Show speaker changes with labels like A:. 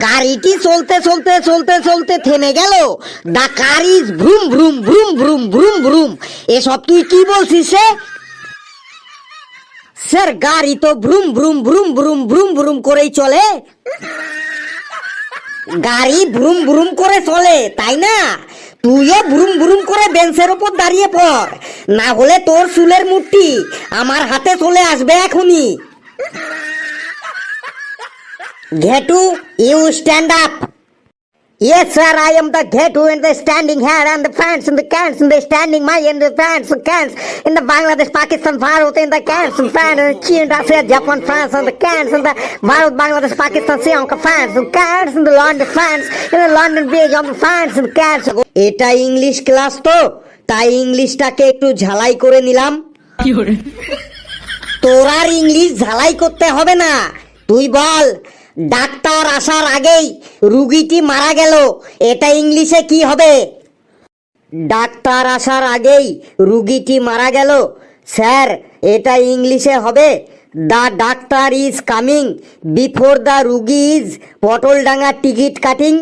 A: গাড়িটি চলতে চলতে চলতে চলতে থেমে গেল। দা car is vroom vroom vroom vroom vroom vroom. এসব তুই কি বলছিস রে? স্যার গাড়ি তো vroom vroom vroom vroom vroom vroom করেই চলে। গাড়ি ভ্রুম ভ্রুম করে চলে তাই না? তুইও ভ্রুম ভ্রুম করে বেঞ্চের ওপর দাঁড়িয়ে পড়, না হলে তোর চুলের মুঠি আমার হাতে চলে আসবে এখনই। Ghetu, you stand up. Yes, sir, I am the Ghetto and the standing here and the fans and the cans and the standing my and the fans and cans in the Bangladesh, Pakistan, Bharat and the cans and fans and China, Russia, Japan, France and the cans and the Bharat, Bangladesh, Pakistan, Sri Lanka fans and cans and the London fans in the London Bridge of the fans and cans. এটা English class তো, তাই ইংলিশটাকে একটু ঝালাই করে নিলাম। তোর আর English ঝালাই করতে হবে না, তুই বল ডাক্তার আসার আগেই রুগীটি মারা গেল, এটা ইংলিশে কি হবে? ডাক্তার আসার আগেই রুগীটি মারা গেল, স্যার এটা ইংলিশে হবে the doctor is coming before the রুগী ইজ পটলডাঙ্গা টিকিট কাটিং।